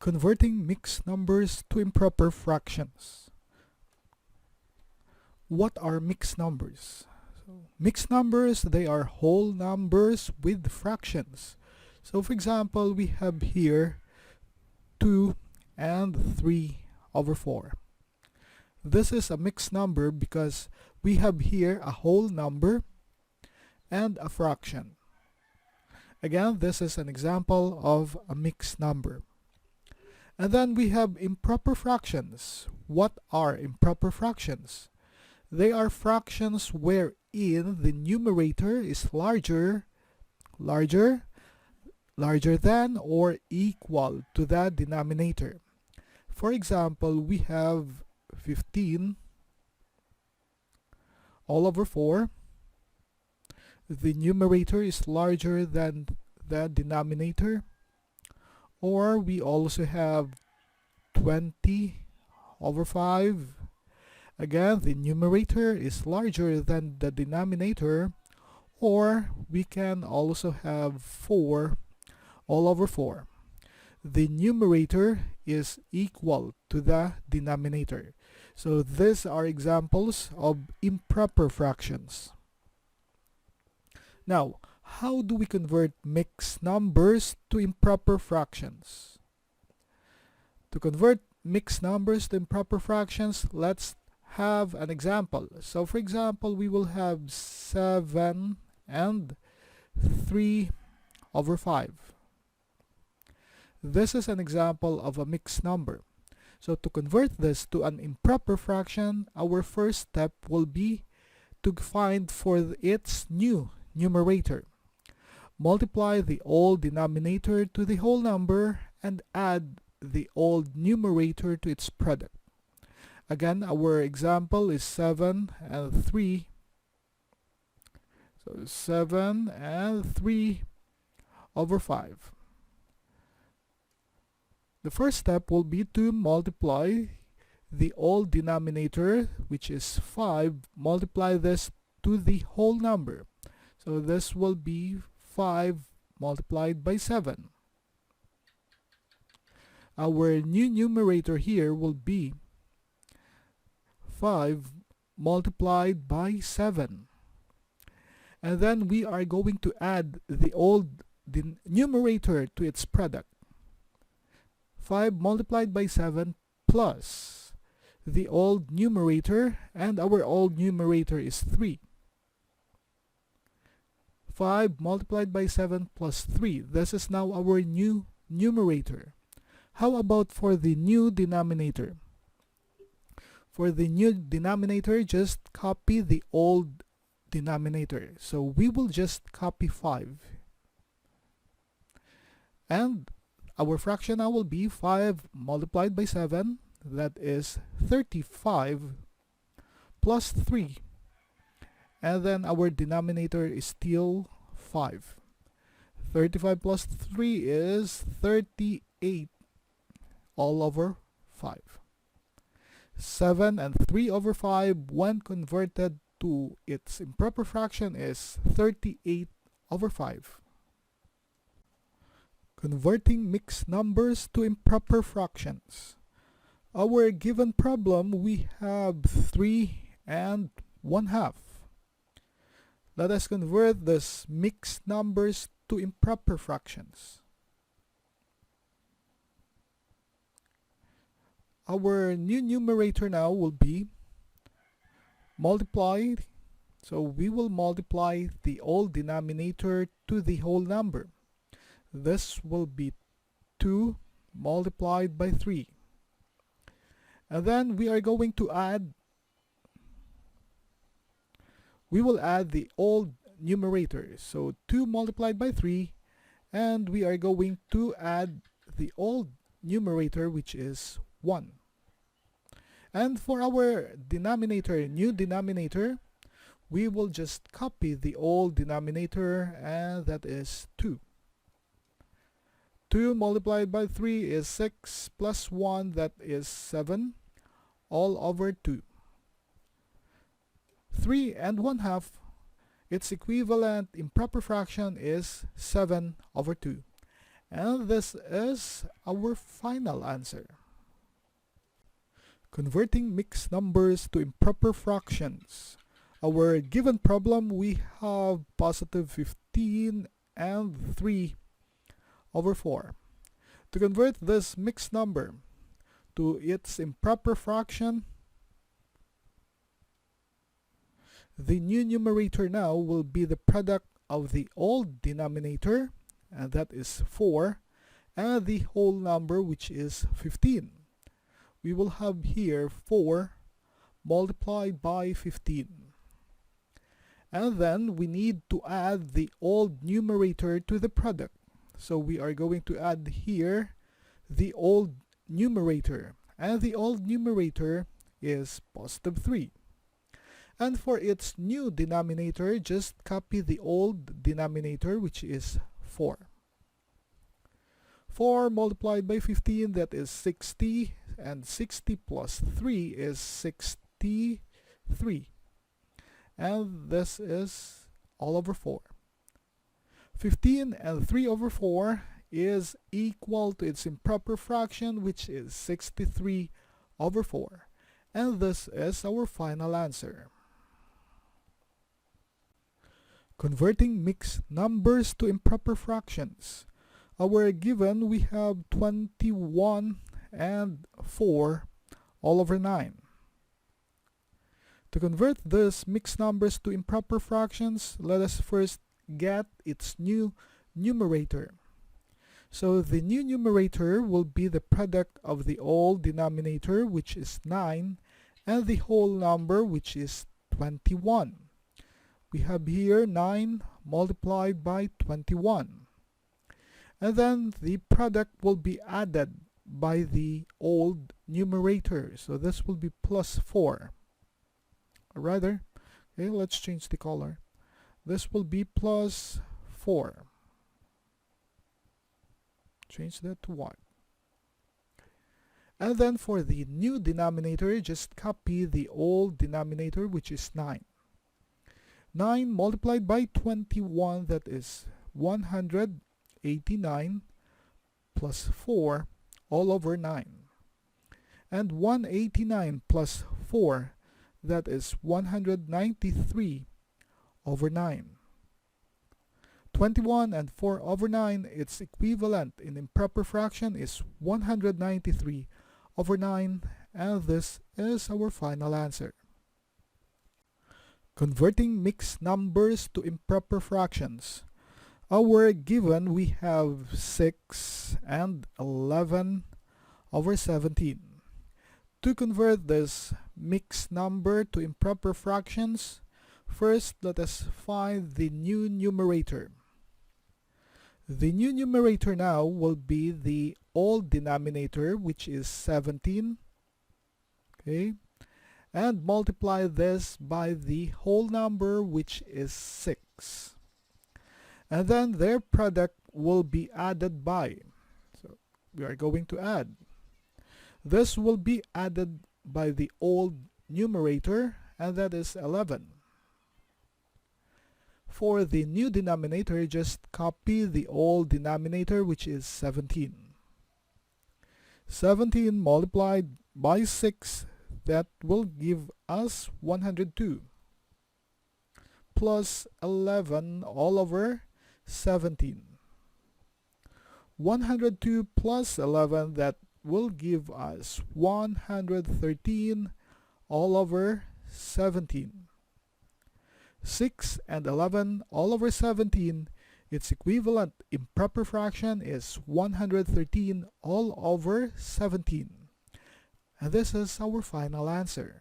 Converting mixed numbers to improper fractions. What are mixed numbers? Mixed numbers, they are whole numbers with fractions. So for example, we have here 2 and 3 over 4. This is a mixed number because we have here a whole number and a fraction. Again, this is an example of a mixed number. And then we have improper fractions. What are improper fractions? They are fractions wherein the numerator is larger than or equal to the denominator. For example, we have 15 all over 4. The numerator is larger than the denominator. Or we also have 20 over 5. Again, the numerator is larger than the denominator. Or we can also have 4 all over 4. The numerator is equal to the denominator. So these are examples of improper fractions. Now, how do we convert mixed numbers to improper fractions? To convert mixed numbers to improper fractions, let's have an example. So for example, we will have 7 and 3 over 5. This is an example of a mixed number. So to convert this to an improper fraction, our first step will be to find for its new numerator. Multiply the old denominator to the whole number and add the old numerator to its product. Again, our example is 7 and 3. So 7 and 3 over 5. The first step will be to multiply the old denominator, which is 5, multiply this to the whole number. So this will be 5 multiplied by 7. Our new numerator here will be 5 multiplied by 7. And then we are going to add the old numerator to its product. 5 multiplied by 7 plus the old numerator, and our old numerator is 3. 5 multiplied by 7 plus 3. This is now our new numerator. How about for the new denominator? For the new denominator, just copy the old denominator. So we will just copy 5. And our fraction now will be 5 multiplied by 7. That is 35 plus 3. And then our denominator is still 5. 35 plus 3 is 38 all over 5. 7 and 3 over 5 when converted to its improper fraction is 38 over 5. Converting mixed numbers to improper fractions. Our given problem, we have 3 and 1/2. Let us convert these mixed numbers to improper fractions. Our new numerator now will be multiplied. So we will multiply the old denominator to the whole number. This will be 2 multiplied by 3. And then we are going to add, we will add the old numerator. So 2 multiplied by 3, and we are going to add the old numerator, which is 1. And for our denominator, new denominator, we will just copy the old denominator, and that is 2. 2 multiplied by 3 is 6 plus 1, that is 7 all over 2. 3 and 1/2, its equivalent improper fraction is 7 over 2. And this is our final answer. Converting mixed numbers to improper fractions. Our given problem, we have positive 15 and 3 over 4. To convert this mixed number to its improper fraction, the new numerator now will be the product of the old denominator, and that is 4, and the whole number, which is 15. We will have here 4 multiplied by 15. And then we need to add the old numerator to the product. So we are going to add here the old numerator, and the old numerator is positive 3. And for its new denominator, just copy the old denominator, which is 4. 4 multiplied by 15, that is 60, and 60 plus 3 is 63. And this is all over 4. 15 and 3 over 4 is equal to its improper fraction, which is 63 over 4. And this is our final answer. Converting mixed numbers to improper fractions. Our given, we have 21 and 4 all over 9. To convert these mixed numbers to improper fractions, let us first get its new numerator. So the new numerator will be the product of the old denominator, which is 9, and the whole number, which is 21. We have here 9 multiplied by 21. And then the product will be added by the old numerator. So this will be plus 4. Or rather, okay, let's change the color. This will be plus 4. Change that to white. And then for the new denominator, just copy the old denominator, which is 9. 9 multiplied by 21, that is 189 plus 4 all over 9. And 189 plus 4, that is 193 over 9. 21 and 4 over 9, its equivalent in improper fraction is 193 over 9, and this is our final answer. Converting mixed numbers to improper fractions. Our given, we have 6 and 11 over 17. To convert this mixed number to improper fractions, first let us find the new numerator. The new numerator now will be the old denominator, which is 17. Okay? And multiply this by the whole number, which is 6. And then their product will be added by. So we are going to add. This will be added by the old numerator, and that is 11. For the new denominator, just copy the old denominator, which is 17. 17 multiplied by 6, that will give us 102. Plus 11 all over 17. 102 plus 11, that will give us 113 all over 17. 6 and 11 all over 17, its equivalent improper fraction is 113 all over 17. And this is our final answer.